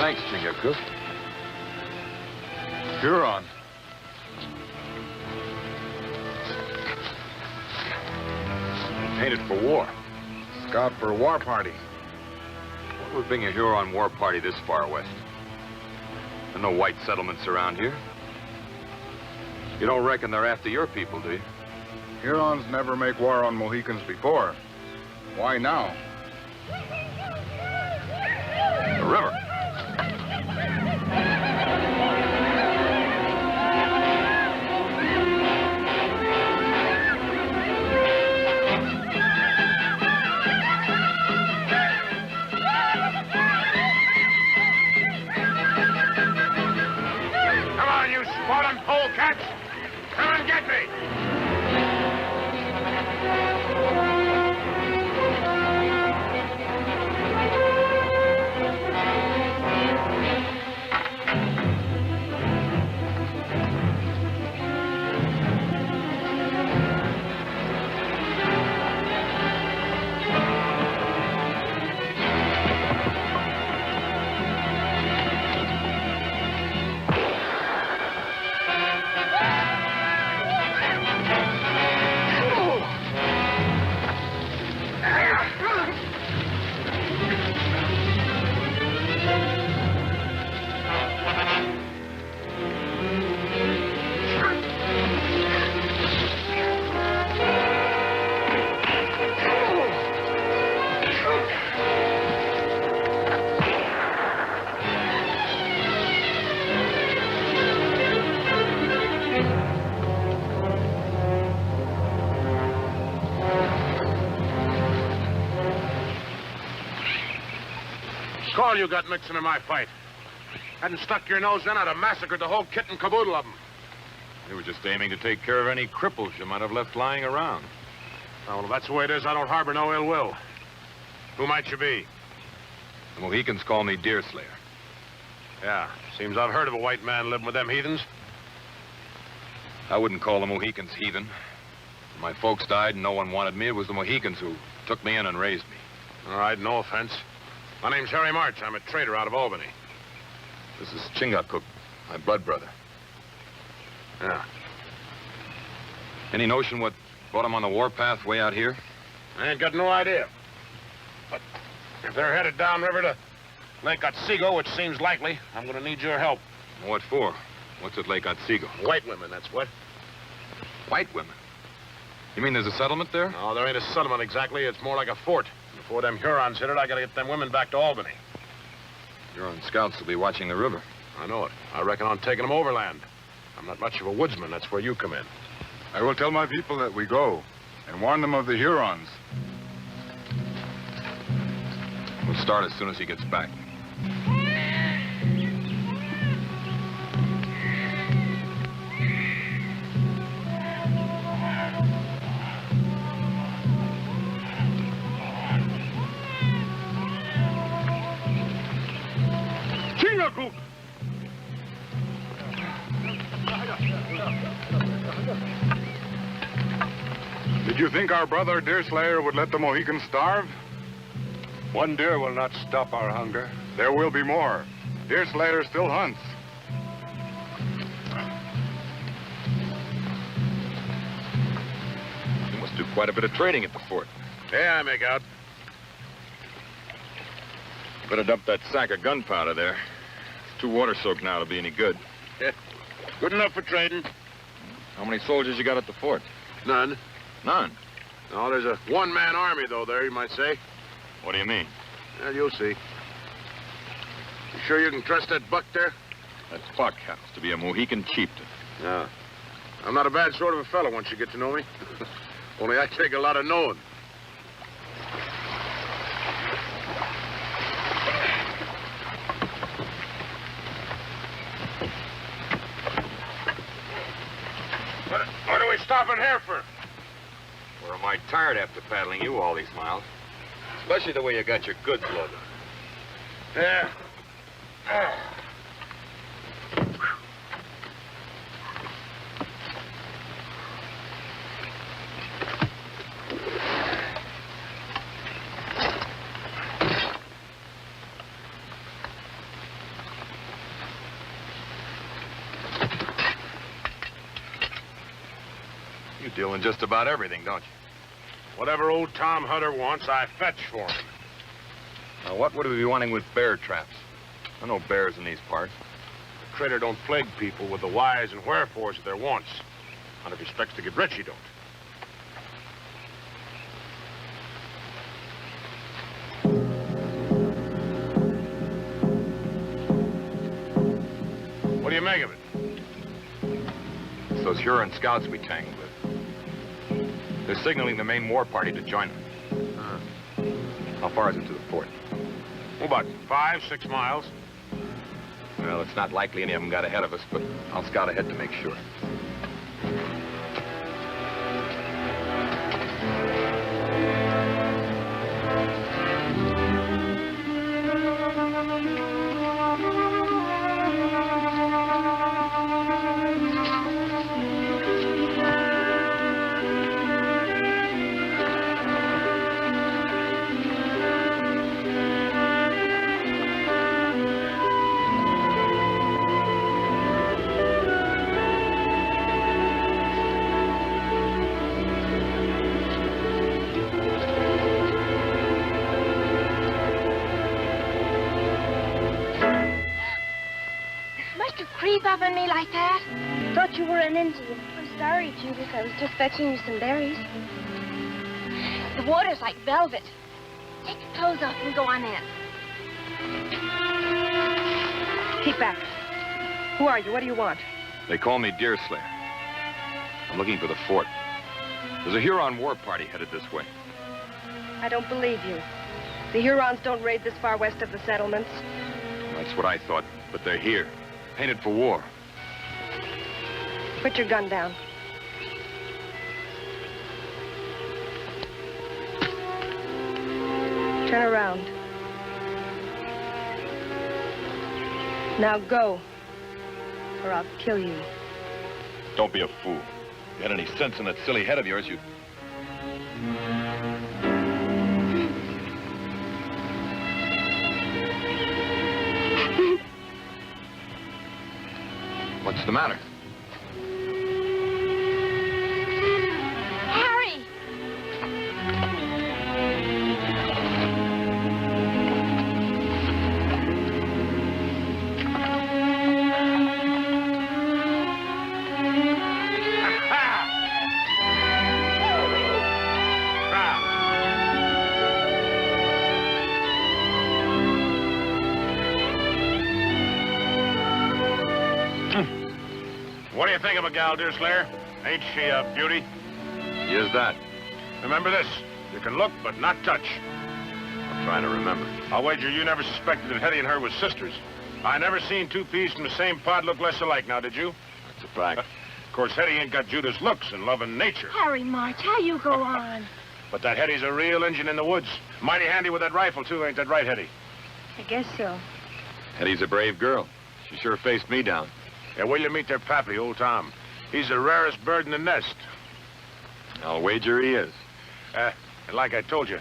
Thanks, Cook. Huron. Painted for war. Scout for a war party. What would bring a Huron war party this far west? There are no white settlements around here. You don't reckon they're after your people, do you? Hurons never make war on Mohicans before. Why now? The river. Come on, you spotted polecats! Come and get me! All you got mixing in my fight. Hadn't stuck your nose in, I'd have massacred the whole kit and caboodle of them. You were just aiming to take care of any cripples you might have left lying around. Oh, well, if that's the way it is, I don't harbor no ill will. Who might you be? The Mohicans call me Deerslayer. Yeah, seems I've heard of a white man living with them heathens. I wouldn't call the Mohicans heathen. When my folks died and no one wanted me, it was the Mohicans who took me in and raised me. All right, no offense. My name's Harry March. I'm a trader out of Albany. This is Cook, my blood brother. Yeah. Any notion what brought him on the warpath way out here? I ain't got no idea. But if they're headed downriver to Lake Otsego, which seems likely, I'm going to need your help. What for? What's at Lake Otsego? White women, that's what. White women? You mean there's a settlement there? No, there ain't a settlement exactly. It's more like a fort. Before them Hurons hit it, I gotta get them women back to Albany. Huron scouts will be watching the river. I know it. I reckon on taking them overland. I'm not much of a woodsman. That's where you come in. I will tell my people that we go and warn them of the Hurons. We'll start as soon as he gets back. Did you think our brother Deerslayer would let the Mohicans starve? One deer will not stop our hunger. There will be more. Deerslayer still hunts. You must do quite a bit of trading at the fort. Yeah, I make out. Better dump that sack of gunpowder there. It's too water-soaked now to be any good. Yeah. Good enough for trading. How many soldiers you got at the fort? None. None? No, there's a one-man army, though, there, you might say. What do you mean? Well, you'll see. You sure you can trust that buck there? That buck happens to be a Mohican chieftain. No. I'm not a bad sort of a fellow once you get to know me. Only I take a lot of knowing. What are we stopping here for? Or am I tired after paddling you all these miles? Especially the way you got your goods loaded. Yeah. You deal in just about everything, don't you? Whatever old Tom Hunter wants, I fetch for him. Now, what would we be wanting with bear traps? There are no bears in these parts. The critter don't plague people with the whys and wherefores of their wants. And if he expects to get rich, he don't. What do you make of it? It's those Huron scouts we tangled with. They're signaling the main war party to join them. How far is it to the fort? About 5, 6 miles. Well, it's not likely any of them got ahead of us, but I'll scout ahead to make sure. Up on me like that? Thought you were an Indian. I'm sorry, Judith. I was just fetching you some berries. The water's like velvet. Take your clothes off and go on in. Keep back. Who are you? What do you want? They call me Deerslayer. I'm looking for the fort. There's a Huron war party headed this way. I don't believe you. The Hurons don't raid this far west of the settlements. That's what I thought, but they're here. Painted for war. Put your gun down. Turn around. Now go, or I'll kill you. Don't be a fool. If you had any sense in that silly head of yours, you'd... What's the matter? Harry! What do you think of a gal, Deerslayer? Ain't she a beauty? Is that? Remember this. You can look, but not touch. I'm trying to remember. I'll wager you never suspected that Hetty and her was sisters. I never seen two peas from the same pod look less alike, now, did you? That's a fact. Of course, Hetty ain't got Judith's looks and love and nature. Harry March, how you go on? But that Hetty's a real Injun in the woods. Mighty handy with that rifle, too, ain't that right, Hetty? I guess so. Hetty's a brave girl. She sure faced me down. Yeah, will you meet their pappy, old Tom? He's the rarest bird in the nest. I'll wager he is. And like I told you,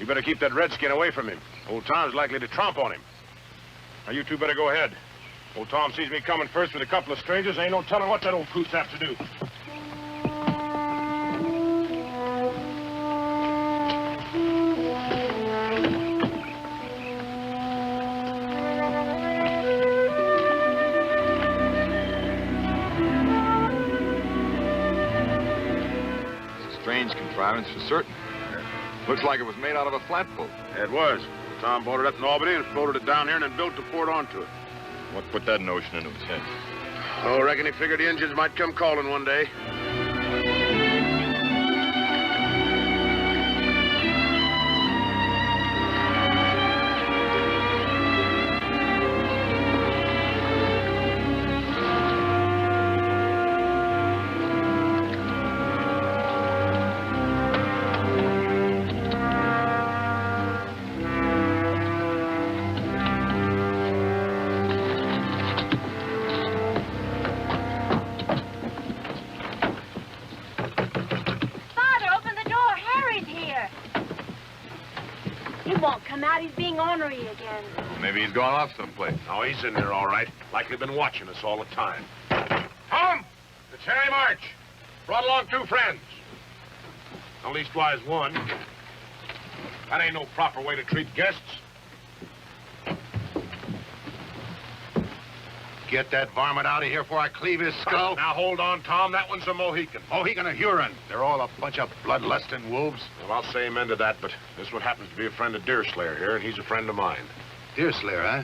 you better keep that redskin away from him. Old Tom's likely to tromp on him. Now, you two better go ahead. Old Tom sees me coming first with a couple of strangers. Ain't no telling what that old coot's have to do. Contrivance for certain. Looks like it was made out of a flatboat. It was. Tom bought it up in Albany and floated it down here and then built the fort onto it. What put that notion into his head? Oh, I reckon he figured the Indians might come calling one day. He's being ornery again. Maybe he's gone off someplace. Oh, he's in there all right. Likely been watching us all the time. Tom! It's Harry March. Brought along 2 friends. At leastwise one. That ain't no proper way to treat guests. Get that varmint out of here before I cleave his skull. Now, hold on, Tom. That one's a Mohican. Mohican or Huron. They're all a bunch of bloodlusting wolves. Well, I'll say amen to that, but this one happens to be a friend of Deerslayer here, and he's a friend of mine. Deerslayer, huh?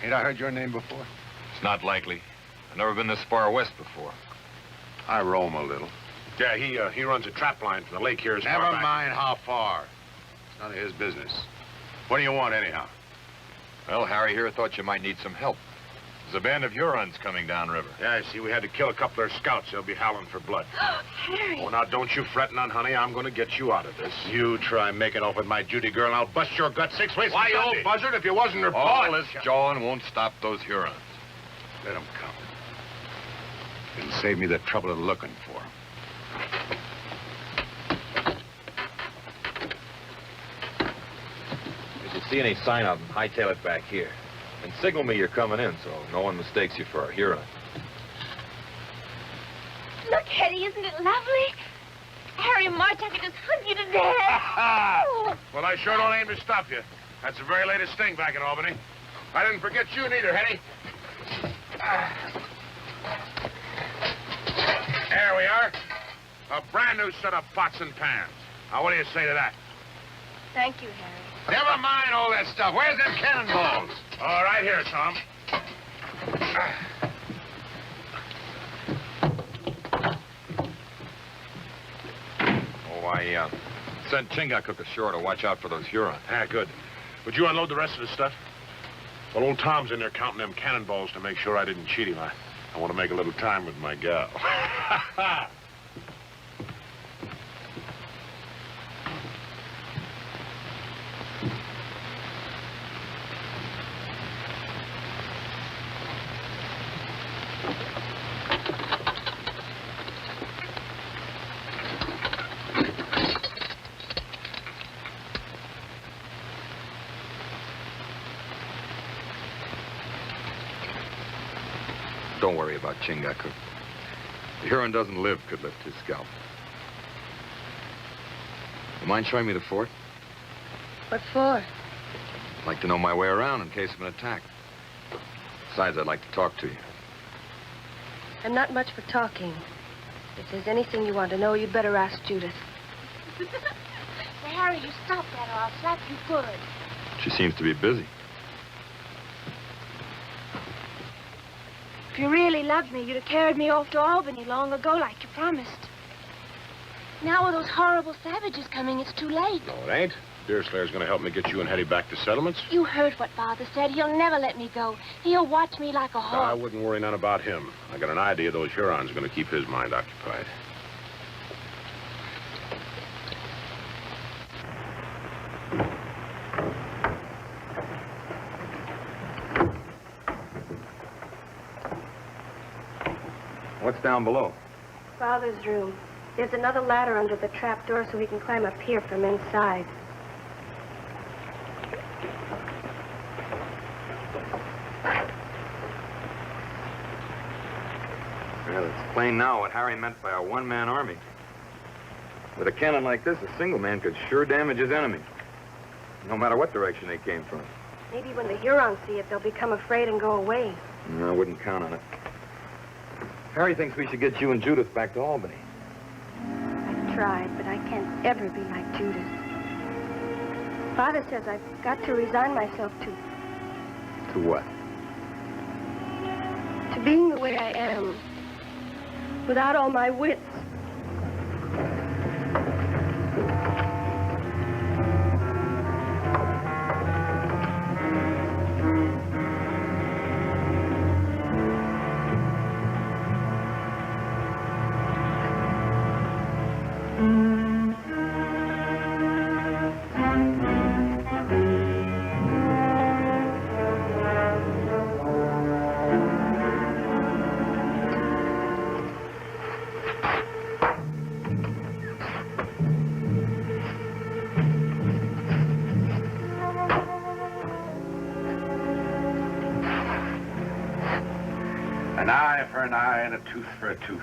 Ain't I heard your name before? It's not likely. I've never been this far west before. I roam a little. Yeah, he runs a trap line from the lake here as far Never back. mind how far. It's none of his business. What do you want, anyhow? Well, Harry here thought you might need some help. There's a band of Hurons coming downriver. Yeah, I see. We had to kill a couple of their scouts. They'll be howling for blood. Harry. Oh, now, don't you fret none, honey. I'm going to get you out of this. You try making off with my Judy girl, and I'll bust your gut 6 ways. Why, you old buzzard, if you wasn't her All boy. this jawing won't stop those Hurons. Let them come. It'll save me the trouble of looking for 'em. If you see any sign of them, hightail it back here. And signal me you're coming in so no one mistakes you for a Huron. Look, Hetty, isn't it lovely? Harry March, I could just hug you to death. Well, I sure don't aim to stop you. That's the very latest thing back in Albany. I didn't forget you neither, Hetty. There we are. A brand new set of pots and pans. Now, what do you say to that? Thank you, Harry. Never mind all that stuff. Where's them cannonballs? All right, here, Tom. Oh, I sent Chingachgook ashore to watch out for those Hurons. Ah, good. Would you unload the rest of the stuff? Well, old Tom's in there counting them cannonballs to make sure I didn't cheat him. I want to make a little time with my gal. Don't worry about Chingachgook. The Huron doesn't live could lift his scalp. You mind showing me the fort? What for? I'd like to know my way around in case of an attack. Besides, I'd like to talk to you. I'm not much for talking. If there's anything you want to know, you'd better ask Judith. Now, Harry, you stop that or I'll slap you good. She seems to be busy. If you really loved me, you'd have carried me off to Albany long ago like you promised. Now with those horrible savages coming, it's too late. No, it ain't. Deerslayer's going to help me get you and Hetty back to settlements. You heard what Father said. He'll never let me go. He'll watch me like a I hawk. wouldn't worry none about him. I got an idea those Hurons are going to keep his mind occupied. What's down below? Father's room. There's another ladder under the trap door so he can climb up here from inside. Well, it's plain now what Harry meant by a one-man army. With a cannon like this, a single man could sure damage his enemy. No matter what direction they came from. Maybe when the Hurons see it, they'll become afraid and go away. No, I wouldn't count on it. Harry thinks we should get you and Judith back to Albany. I've tried, but I can't ever be like Judith. Father says I've got to resign myself To what? to being the way I am, without all my wits. An eye for an eye and a tooth for a tooth.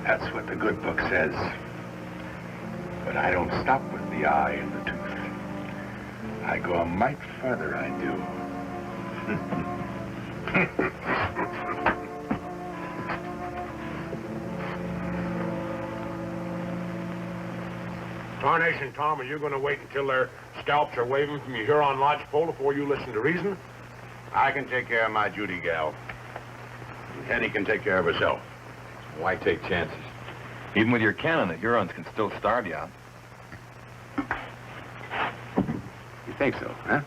That's what the good book says. But I don't stop with the eye and the tooth. I go a mite further, I do. Tarnation, Tom, are you going to wait until their scalps are waving from your Huron lodgepole before you listen to reason? I can take care of my Judy gal. And Hetty can take care of herself. Why take chances? Even with your cannon, the Hurons can still starve you out. You think so, huh?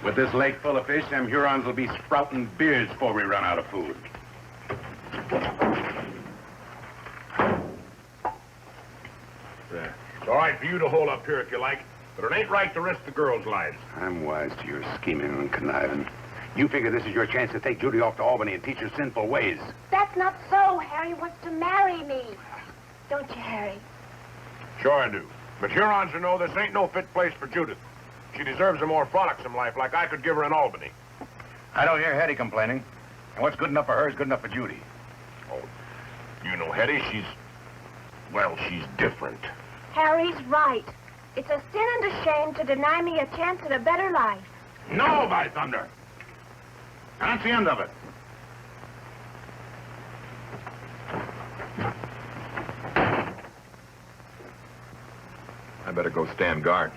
With this lake full of fish, them Hurons will be sprouting beards before we run out of food. There. It's all right for you to hold up here if you like, but it ain't right to risk the girls' lives. I'm wise to your scheming and conniving. You figure this is your chance to take Judy off to Albany and teach her sinful ways. That's not so. Harry wants to marry me. Don't you, Harry? Sure I do. But Hurons will know this ain't no fit place for Judith. She deserves a more frolicsome life like I could give her in Albany. I don't hear Hetty complaining. And what's good enough for her is good enough for Judy. Oh, you know Hetty, she's different. Harry's right. It's a sin and a shame to deny me a chance at a better life. No, by thunder. That's the end of it. I better go stand guard.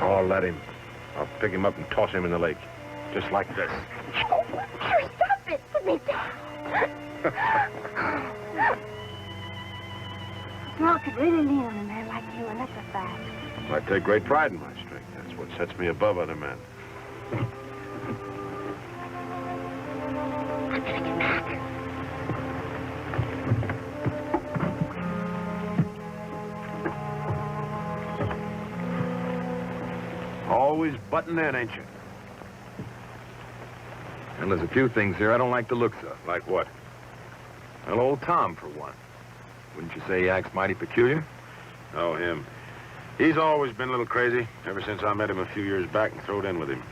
Oh, let him. I'll pick him up and toss him in the lake. Just like this. Oh, Harry, stop it. Put me down. Small could really lean on a man like you, and that's a fact. I take great pride in my strength. That's what sets me above other men. I'm gonna get back. Always butting in, ain't you? And there's a few things here I don't like the looks of. Like what? Well, old Tom, for one. Wouldn't you say he acts mighty peculiar? Oh, him. He's always been a little crazy, ever since I met him a few years back and throwed in with him.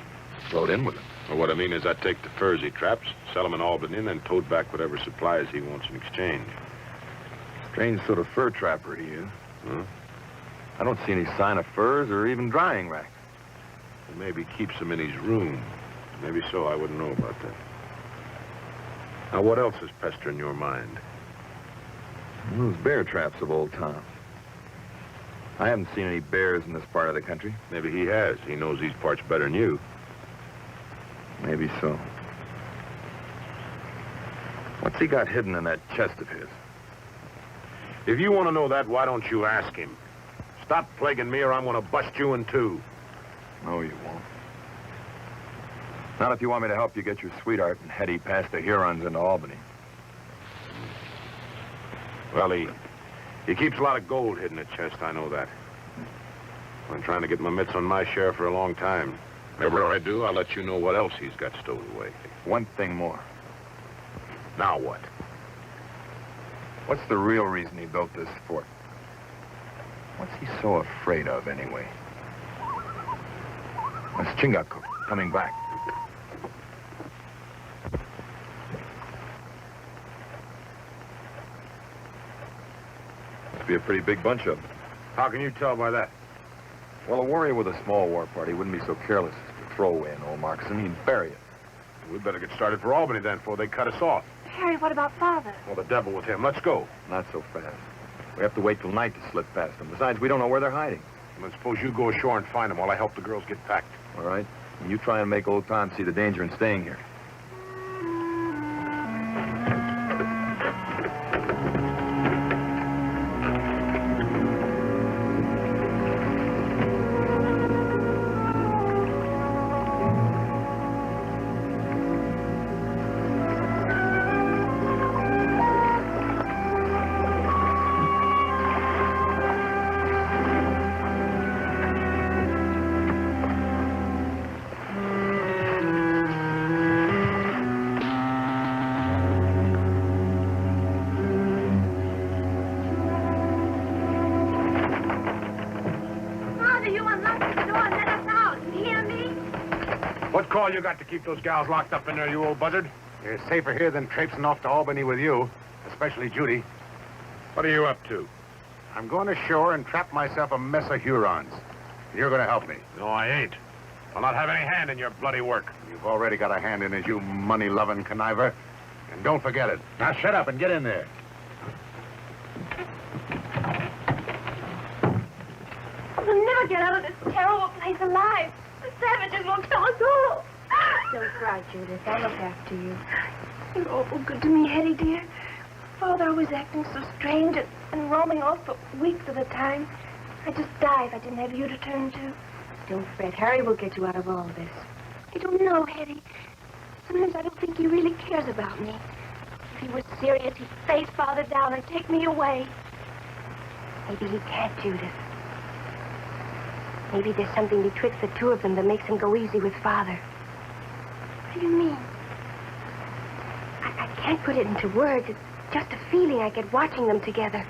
Throwed in with him. Well, what I mean is I take the furs he traps, sell them in Albany, and then tote back whatever supplies he wants in exchange. Strange sort of fur trapper he is. Huh? I don't see any sign of furs or even drying racks. He maybe keeps them in his room. Maybe so, I wouldn't know about that. Now, what else is pestering your mind? Those bear traps of old Tom. I haven't seen any bears in this part of the country. Maybe he has. He knows these parts better than you. Maybe so. What's he got hidden in that chest of his? If you want to know that, why don't you ask him? Stop plaguing me or I'm going to bust you in two. No, you won't. Not if you want me to help you get your sweetheart and Hetty past the Hurons into Albany. Well, he keeps a lot of gold hidden in the chest, I know that. I've been trying to get my mitts on my share for a long time. Whenever I do, I'll let you know what else he's got stowed away. One thing more. Now what? What's the real reason he built this fort? What's he so afraid of, anyway? That's Chingachgook coming back. to be a pretty big bunch of them. How can you tell by that? Well, a warrior with a small war party wouldn't be so careless as to throw away an old moccasin. He'd bury it. We'd better get started for Albany then before they cut us off. Harry, what about Father? Well, the devil with him. Let's go. Not so fast. We have to wait till night to slip past them. Besides, we don't know where they're hiding. Well, suppose you go ashore and find them while I help the girls get packed. All right? And you try and make old Tom see the danger in staying here. What call you got to keep those gals locked up in there, you old buzzard? You're safer here than traipsing off to Albany with you, especially Judy. What are you up to? I'm going ashore and trap myself a mess of Hurons. You're going to help me. No, I ain't. I'll not have any hand in your bloody work. You've already got a hand in it, you money-loving conniver. And don't forget it. Now shut up and get in there. We'll never get out of this terrible place alive. The savages will kill us all. Don't cry, Judith. I'll look after you. You're awful good to me, Hetty, dear. Father always acting so strange and roaming off for weeks at a time. I'd just die if I didn't have you to turn to. Don't fret. Harry will get you out of all this. I don't know, Hetty. Sometimes I don't think he really cares about me. If he were serious, he'd face Father down and take me away. Maybe he can't, Judith. Maybe there's something betwixt the two of them that makes him go easy with Father. What do you mean? I can't put it into words. It's just a feeling I get watching them together.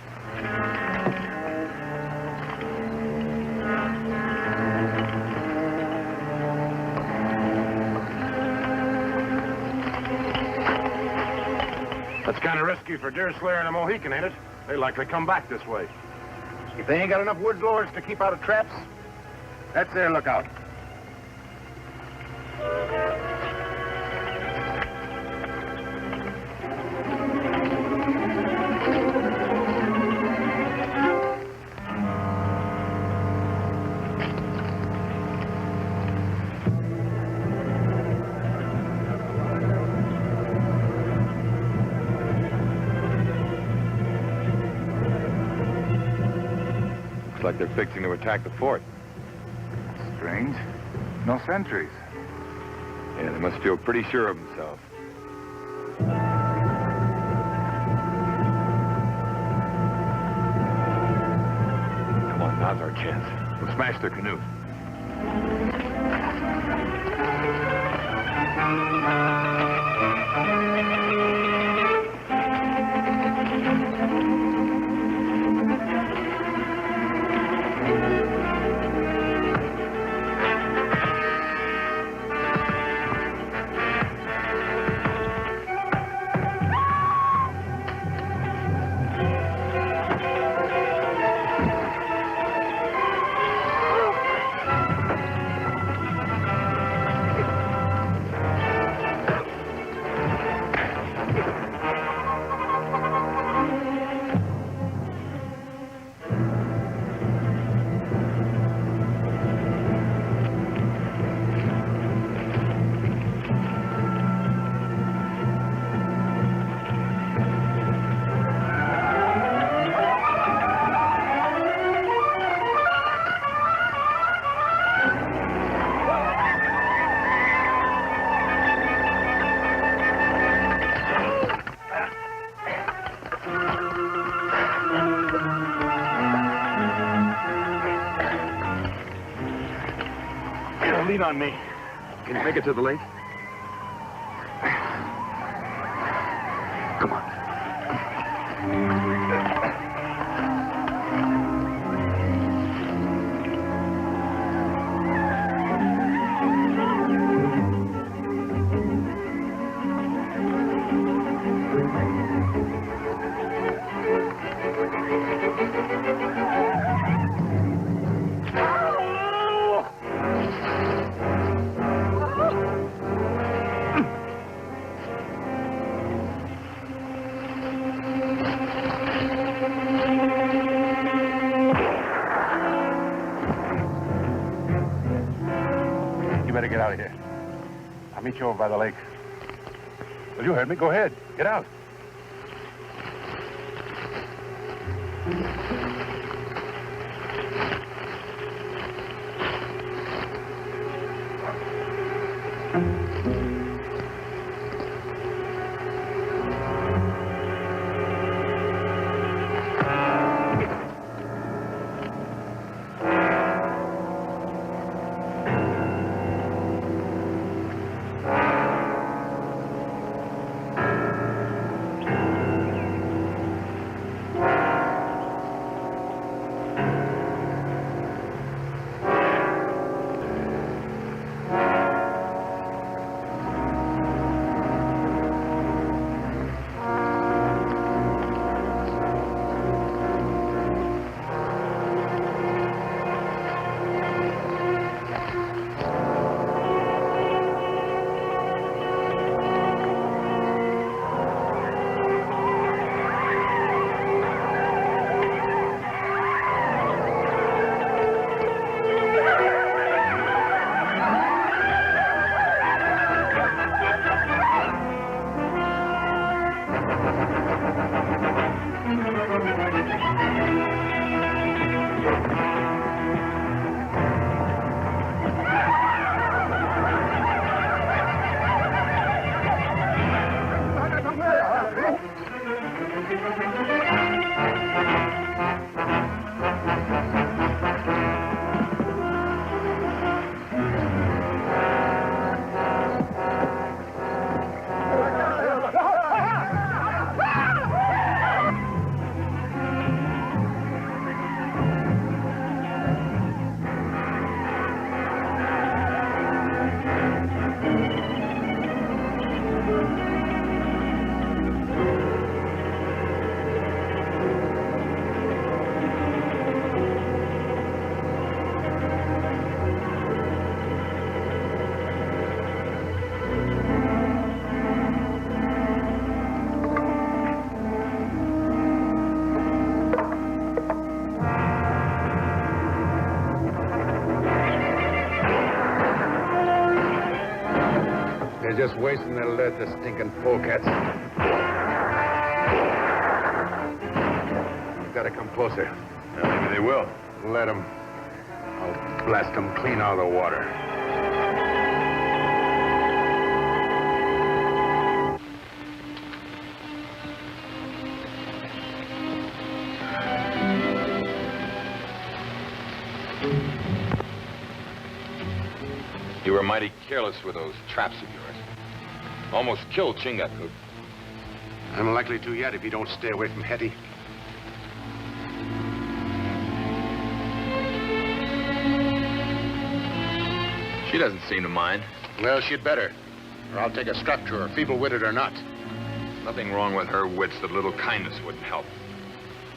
That's kind of risky for Deerslayer and a Mohican, ain't it? They likely come back this way. If they ain't got enough woods lords to keep out of traps, that's their lookout. Looks like they're fixing to attack the fort. Strange. No sentries. Yeah, they must feel pretty sure of themselves. Come on, now's our chance. We'll smash their canoe. Lean on me. Can you make it to the lake? Come on. better get out of here. I'll meet you over by the lake. Well, you heard me. Go ahead. Get out. They're just wasting their lead, the stinking polecats. You've got to come closer. Yeah, maybe they will. Let them. I'll blast them clean out of the water. You were mighty careless with those traps of yours. Almost killed Chingachgook. I'm likely to yet if you don't stay away from Hetty. She doesn't seem to mind. Well, she'd better. Or I'll take a strap to her, feeble-witted or not. Nothing wrong with her wits that a little kindness wouldn't help.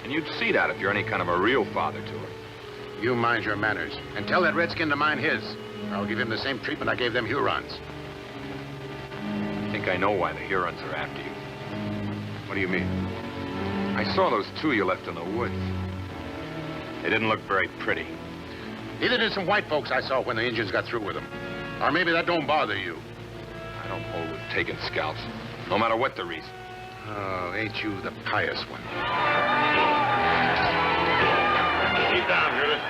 And you'd see that if you're any kind of a real father to her. You mind your manners. And tell that redskin to mind his. Or I'll give him the same treatment I gave them Hurons. I think I know why the Hurons are after you. What do you mean? I saw those two you left in the woods. They didn't look very pretty. Neither did some white folks I saw when the Indians got through with them. Or maybe that don't bother you. I don't hold with taking scalps, no matter what the reason. Oh, ain't you the pious one? Keep down, Judith.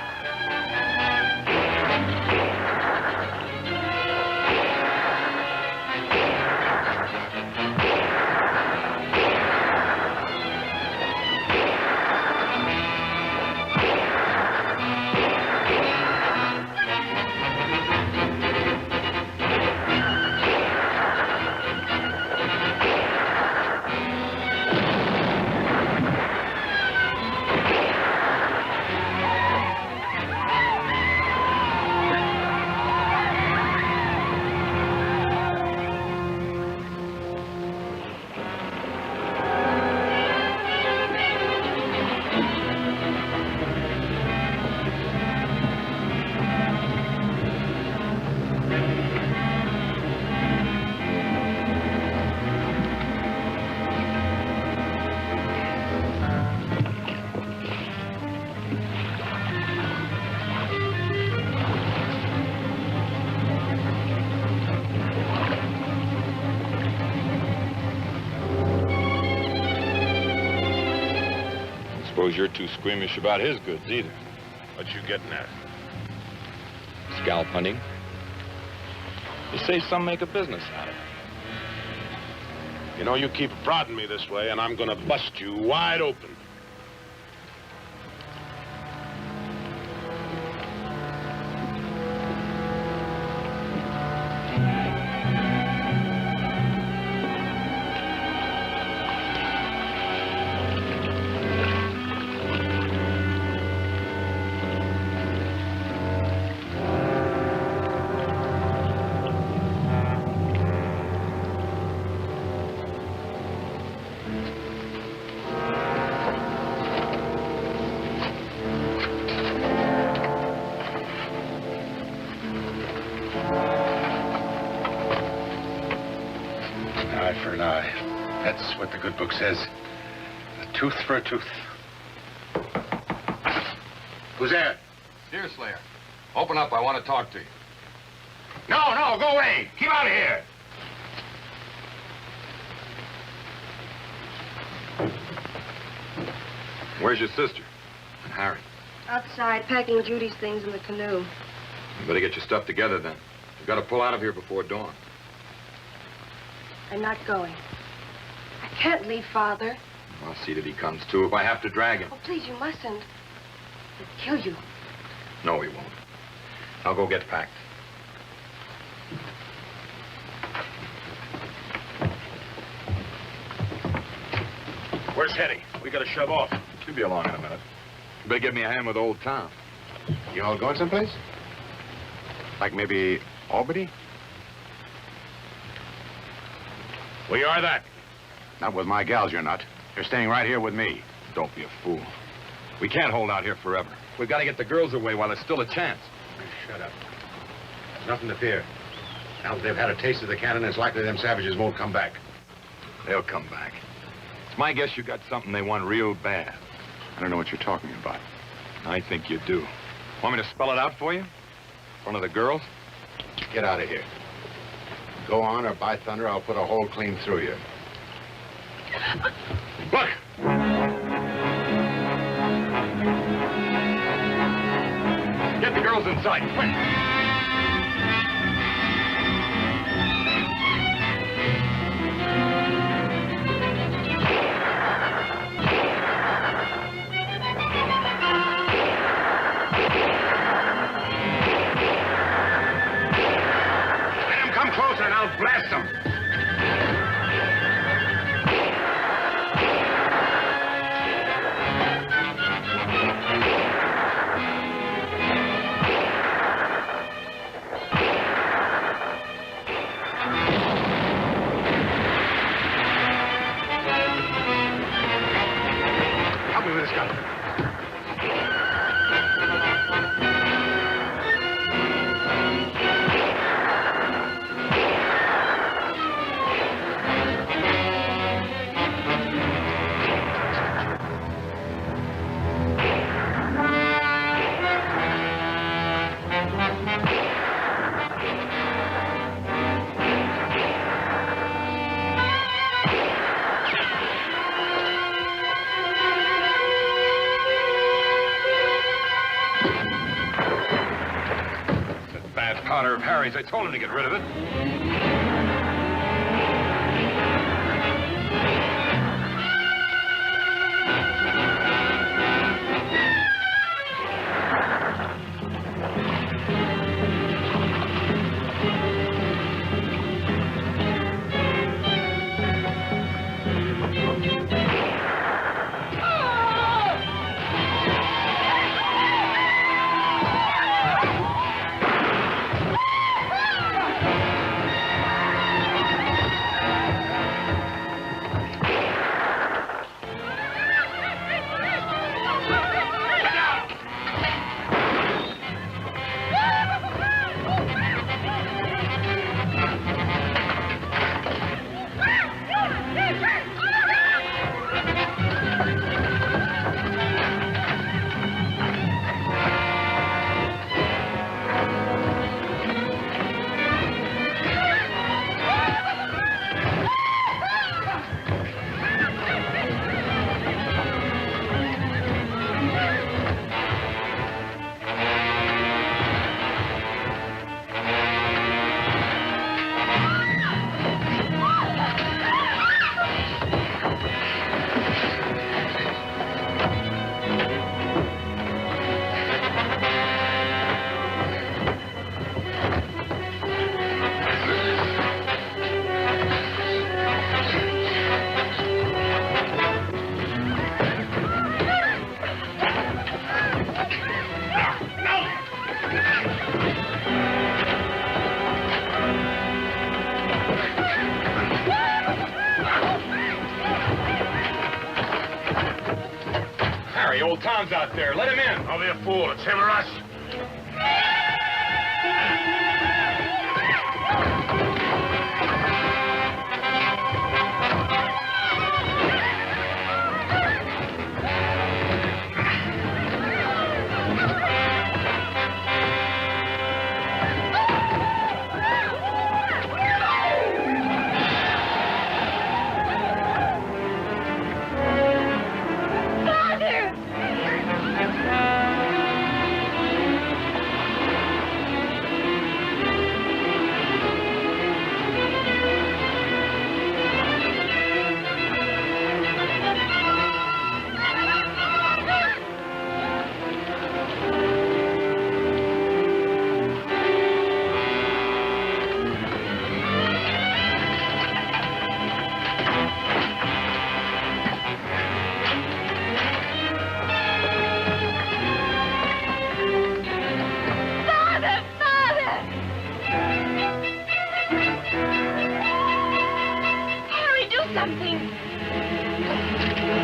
Suppose you're too squeamish about his goods, either. What you getting at? Scalp hunting. You say some make a business out of it. You know, you keep prodding me this way, and I'm gonna bust you wide open. For an eye. That's what the good book says. A tooth for a tooth. Who's there? Deer Slayer. Open up. I want to talk to you. No, go away. Keep out of here. Where's your sister? And Harry? Outside, packing Judy's things in the canoe. You better get your stuff together, then. You've got to pull out of here before dawn. I'm not going. I can't leave Father. I'll see that he comes, too, if I have to drag him. Oh, please, you mustn't. He'll kill you. No, he won't. I'll go get packed. Where's Hetty? We gotta shove off. She'll be along in a minute. You better give me a hand with old Tom. You all going someplace? Like maybe Albany? Well, you are that. Not with my gals, you're not. You're staying right here with me. Don't be a fool. We can't hold out here forever. We've got to get the girls away while there's still a chance. Shut up. There's nothing to fear. Now that they've had a taste of the cannon, it's likely them savages won't come back. They'll come back. It's my guess you got something they want real bad. I don't know what you're talking about. I think you do. Want me to spell it out for you? In front of the girls? Get out of here. Go on, or by thunder, I'll put a hole clean through you. Look! Get the girls inside, quick! Let them come closer and I'll blast them. Help me with this gun. Bad powder of Harry's. I told him to get rid of it. out there. Let him in. Don't be a fool. It's him or us.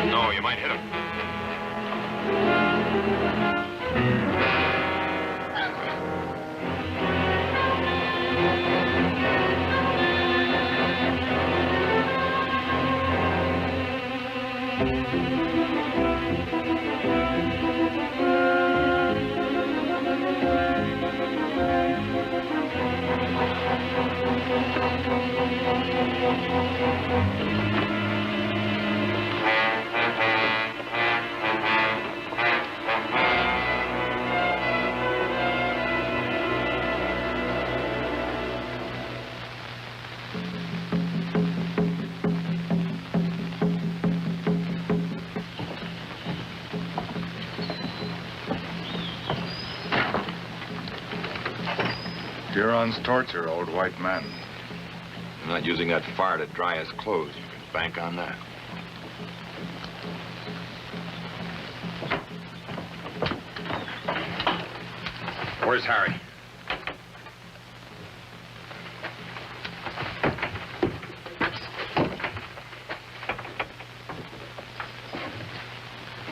No, you might hit him. Huron's torture, old white man. I'm not using that fire to dry his clothes. You can bank on that. Where's Harry?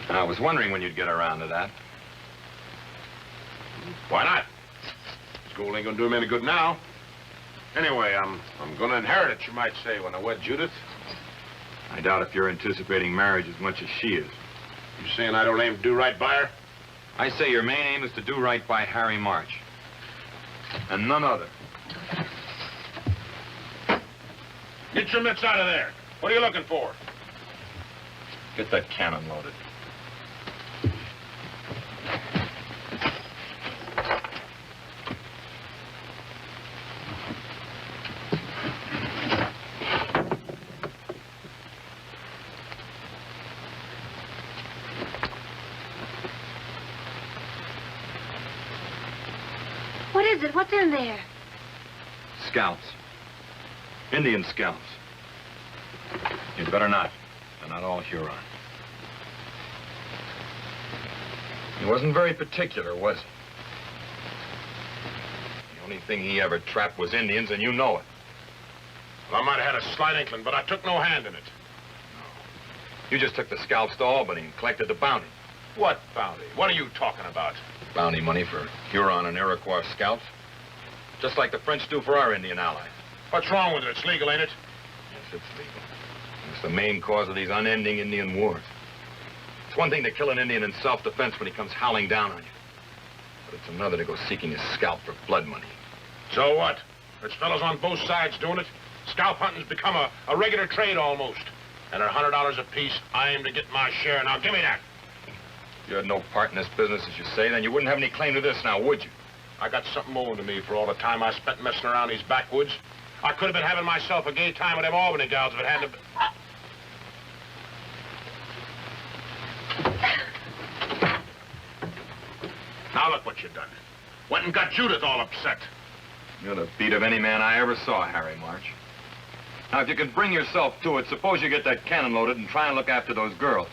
I was wondering when you'd get around to that. Why not? School ain't gonna do him any good now. Anyway, I'm gonna inherit it, you might say, when I wed Judith. I doubt if you're anticipating marriage as much as she is. You saying I don't aim to do right by her? I say your main aim is to do right by Harry March. And none other. Get your mitts out of there. What are you looking for? Get that cannon loaded. What is it? What's in there? Scalps. Indian scalps. You'd better not. They're not all Huron. He wasn't very particular, was he? The only thing he ever trapped was Indians, and you know it. Well, I might have had a slight inkling, but I took no hand in it. You just took the scalps to Albany and collected the bounty. What bounty? What are you talking about? Bounty money for Huron and Iroquois scalps. Just like the French do for our Indian allies. What's wrong with it? It's legal, ain't it? Yes, it's legal. It's the main cause of these unending Indian wars. It's one thing to kill an Indian in self-defense when he comes howling down on you. But it's another to go seeking his scalp for blood money. So what? There's fellows on both sides doing it. Scalp hunting's become a regular trade almost. And at $100 apiece, I aim to get my share. Now, give me that. If you had no part in this business, as you say, then you wouldn't have any claim to this now, would you? I got something owing to me for all the time I spent messing around these backwoods. I could have been having myself a gay time with them Albany gals if it hadn't been... Now look what you done. Went and got Judith all upset. You're the beat of any man I ever saw, Harry March. Now, if you can bring yourself to it, suppose you get that cannon loaded and try and look after those girls.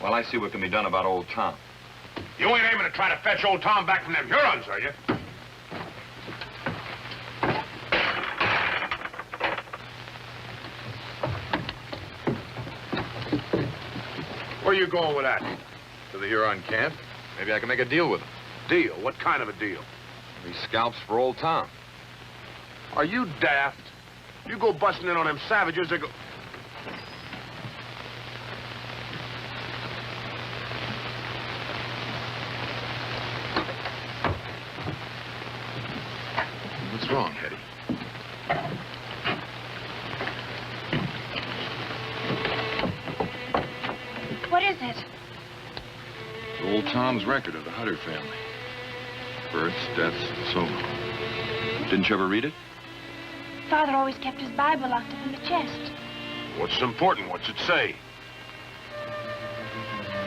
Well, I see what can be done about old Tom. You ain't aiming to try to fetch old Tom back from them Hurons, are you? Where you going with that? to the Huron camp. Maybe I can make a deal with him. Deal? What kind of a deal? He scalps for old Tom. Are you daft? You go busting in on them savages, they go... What's wrong, Hetty? What is it? Old Tom's record of the Hutter family. Births, deaths, and so on. Didn't you ever read it? Father always kept his Bible locked up in the chest. What's important? What's it say?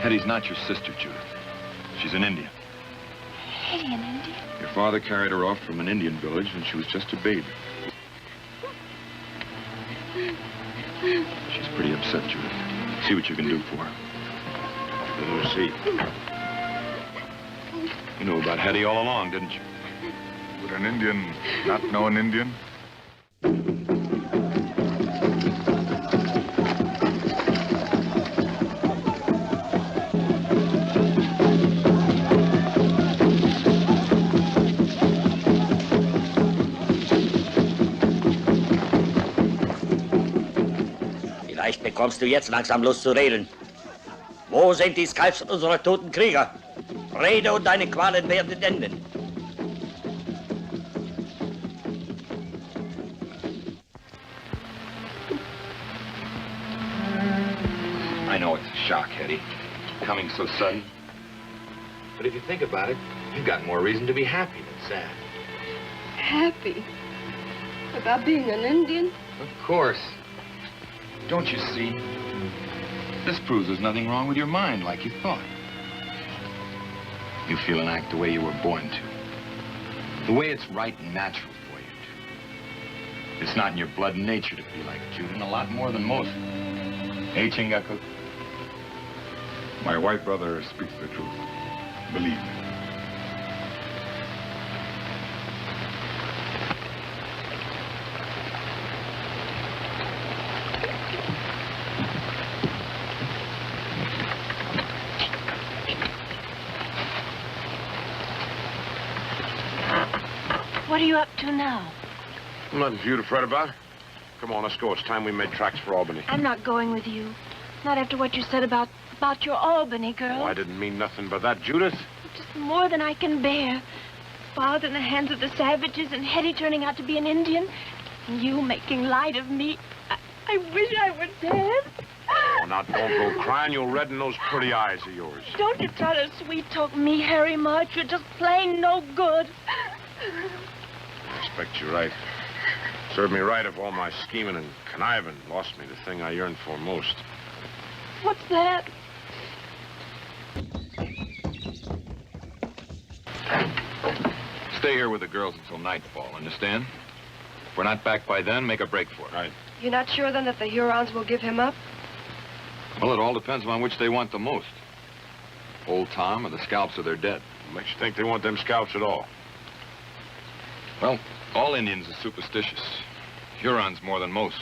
Hetty's not your sister, Judith. She's an Indian. Hetty, an Indian? Your father carried her off from an Indian village when she was just a baby. She's pretty upset, Judith. See what you can do for her. We'll see. You knew about Hetty all along, didn't you? Would an Indian not know an Indian? Vielleicht bekommst du jetzt langsam Lust zu reden. Wo sind die Skalps unserer toten Krieger? Rede und deine Qualen werden enden. I know it's a shock, Hetty. Coming so sudden. But if you think about it, you've got more reason to be happy than sad. Happy? About being an Indian? Of course. Don't you see? This proves there's nothing wrong with your mind like you thought. You feel and act the way you were born to. The way it's right and natural for you to. It's not in your blood and nature to be like Judah, and a lot more than most. Hey, Chingako. My white brother speaks the truth. Believe me. What are you up to now? Nothing for you to fret about. Come on, let's go. It's time we made tracks for Albany. I'm not going with you. Not after what you said about your Albany girl. Oh, I didn't mean nothing but that, Judith. Just more than I can bear. Father in the hands of the savages and Hetty turning out to be an Indian. And you making light of me. I wish I were dead. Oh, now don't go crying. You'll redden those pretty eyes of yours. Don't you try to sweet-talk me, Harry March. You're just plain no good. I expect you're right. Served me right if all my scheming and conniving lost me the thing I yearned for most. What's that? Stay here with the girls until nightfall, understand? If we're not back by then, make a break for it. Right. You're not sure, then, that the Hurons will give him up? Well, it all depends on which they want the most. Old Tom or the scalps of their dead. What makes you think they want them scalps at all? Well, all Indians are superstitious. Hurons more than most.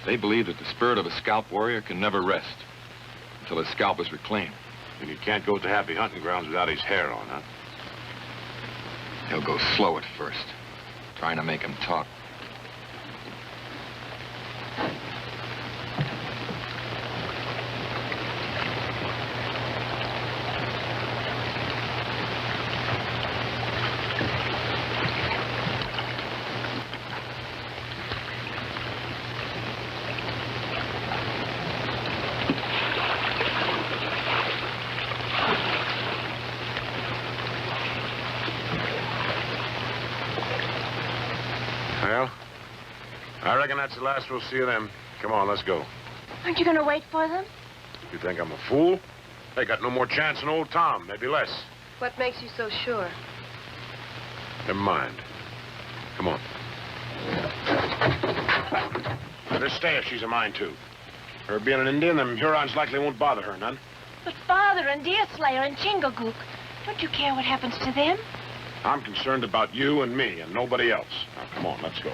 They believe that the spirit of a scalp warrior can never rest until his scalp is reclaimed. And he can't go to happy hunting grounds without his hair on, huh? He'll go slow at first, trying to make him talk. Well, I reckon that's the last we'll see of them. Come on, let's go. Aren't you going to wait for them? You think I'm a fool? They got no more chance than old Tom, maybe less. What makes you so sure? Never mind. Come on. Let her stay if she's a mind to. Her being an Indian, them Hurons likely won't bother her none. But Father and Deerslayer and Chingagook, don't you care what happens to them? I'm concerned about you and me and nobody else. Now, come on, let's go.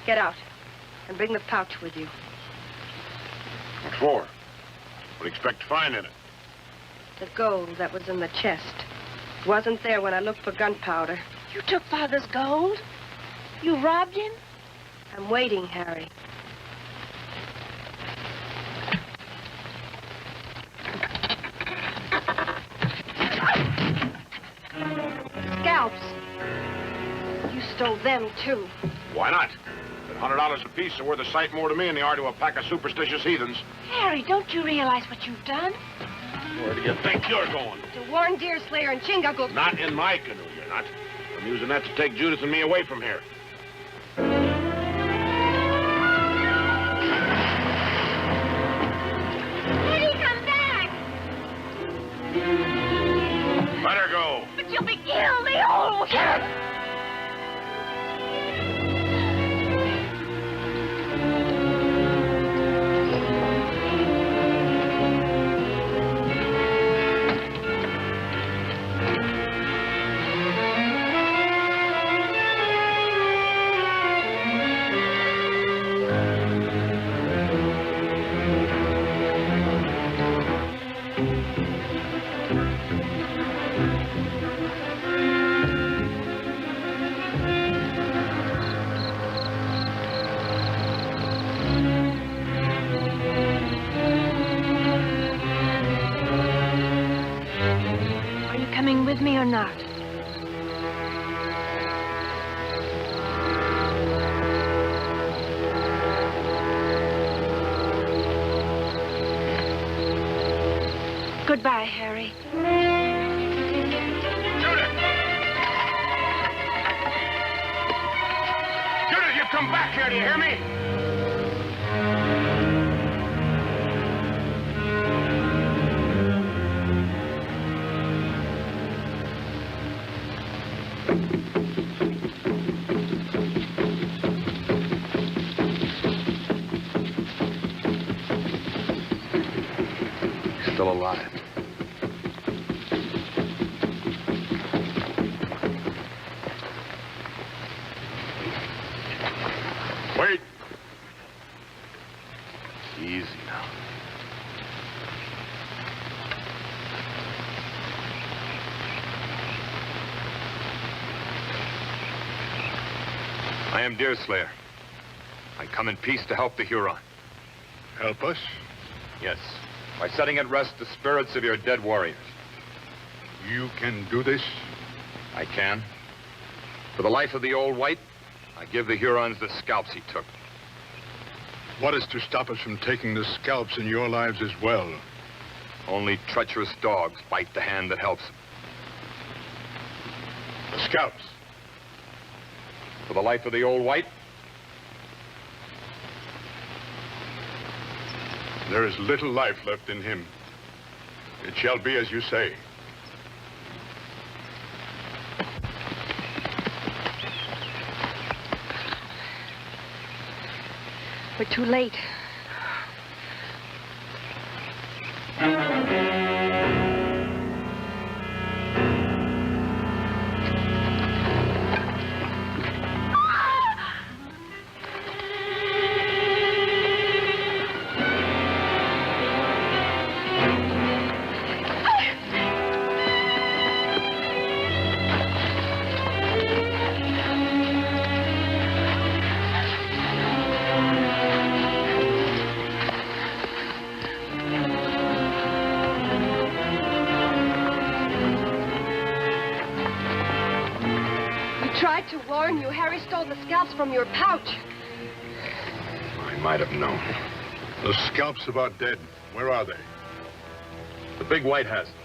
Get out. And bring the pouch with you. What for? What do you expect to find in it? The gold that was in the chest. It wasn't there when I looked for gunpowder. You took Father's gold? You robbed him? I'm waiting, Harry. Scalps. You stole them, too. Why not? At $100 apiece are worth a sight more to me than they are to a pack of superstitious heathens. Harry, don't you realize what you've done? Where do you think you're going? To warn Deerslayer and Chingagook. Not in my canoe, you're not. I'm using that to take Judith and me away from here. Eddie, come back! Let her go. But you'll be killed, the old cat! With me or not? Goodbye, Harry. Judith! Judith, you come back here, do you hear me? Still alive. Wait. Easy now. I am Deerslayer. I come in peace to help the Huron. Help us? Yes. By setting at rest the spirits of your dead warriors. You can do this? I can. For the life of the old white, I give the Hurons the scalps he took. What is to stop us from taking the scalps in your lives as well? Only treacherous dogs bite the hand that helps them. The scalps? For the life of the old white, there is little life left in him. It shall be as you say. We're too late. Tried to warn you. Harry stole the scalps from your pouch. I might have known. The scalps of our dead, where are they? The big white has them.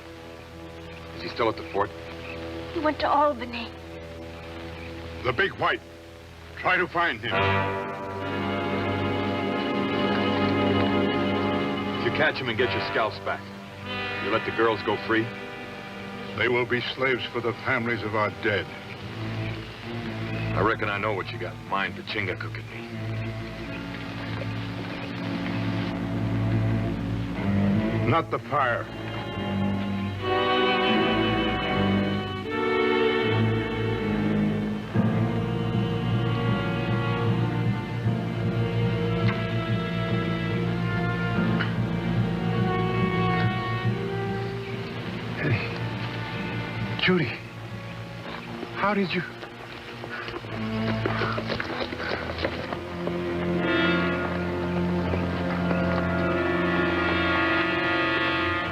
Is he still at the fort? He went to Albany. The big white. Try to find him. If you catch him and get your scalps back, you let the girls go free? They will be slaves for the families of our dead. I reckon I know what you got in mind for Chingagook and me. Not the fire. Judy, how did you...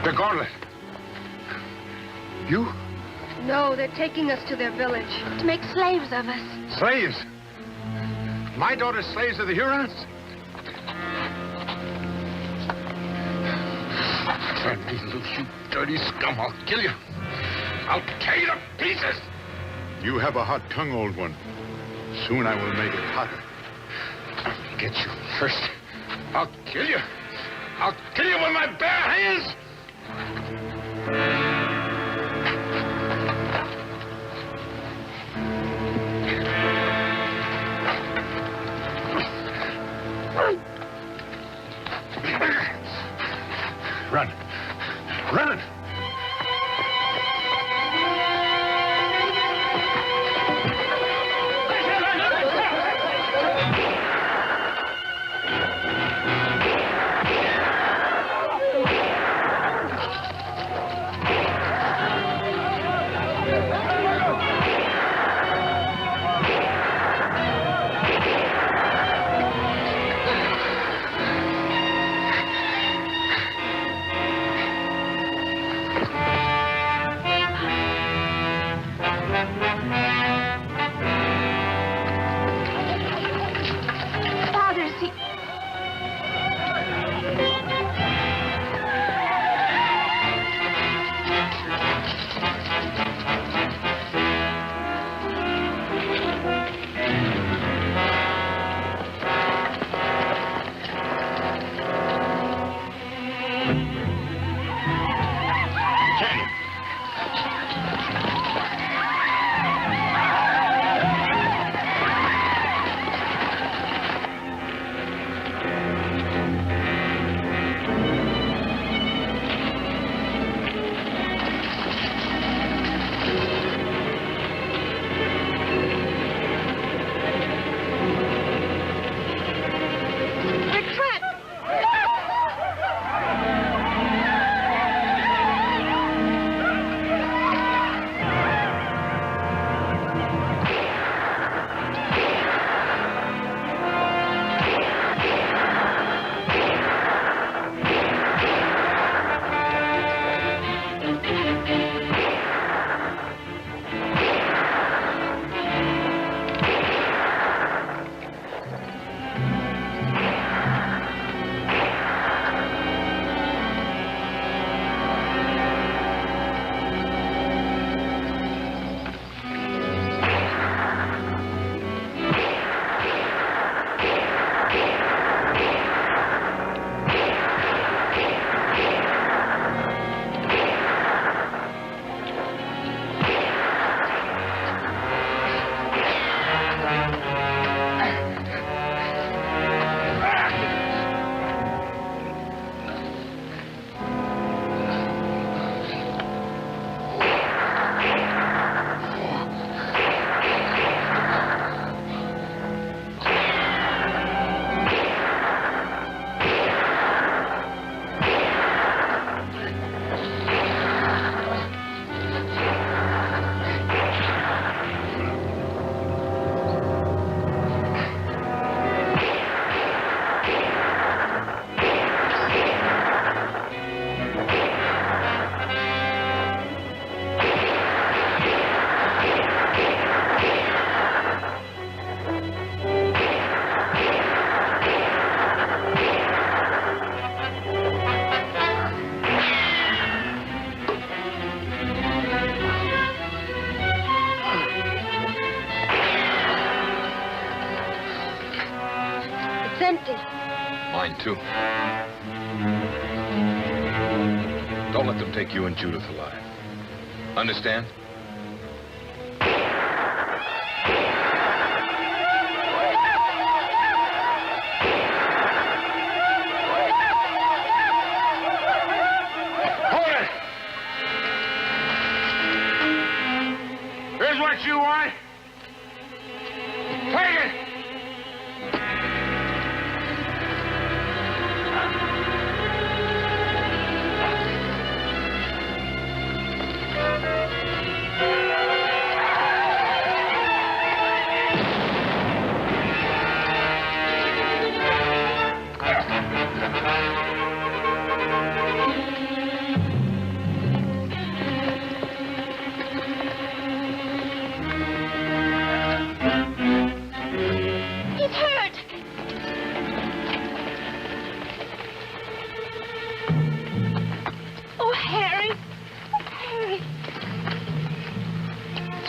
The gauntlet. You? No, they're taking us to their village. To make slaves of us. Slaves? My daughter's slaves of the Hurons? Let me loose, you dirty scum. I'll kill you. I'll tear you to pieces. You have a hot tongue, old one. Soon I will make it hotter. I'll get you first. I'll kill you. I'll kill you with my bare hands. Run. Run! Father, is he... Empty. Mine, too. Don't let them take you and Judith alive. Understand? Hold it! Here's what you want. Take it!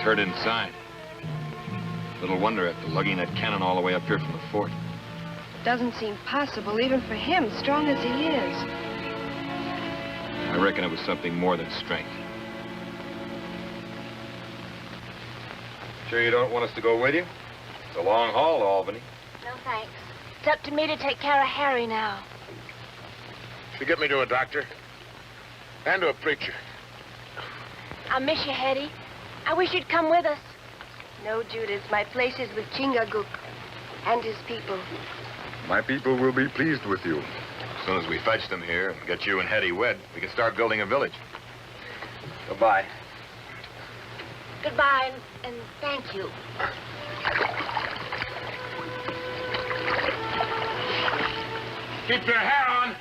hurt inside. Little wonder after lugging that cannon all the way up here from the fort. Doesn't seem possible, even for him, strong as he is. I reckon it was something more than strength. Sure you don't want us to go with you? It's a long haul to Albany. No, thanks. It's up to me to take care of Harry now. You get me to a doctor. And to a preacher. I'll miss you, Hetty. I wish you'd come with us. No, Judas, my place is with Chingachgook and his people. My people will be pleased with you. As soon as we fetch them here and get you and Hetty wed, we can start building a village. Goodbye. Goodbye, and thank you. Keep your hair on.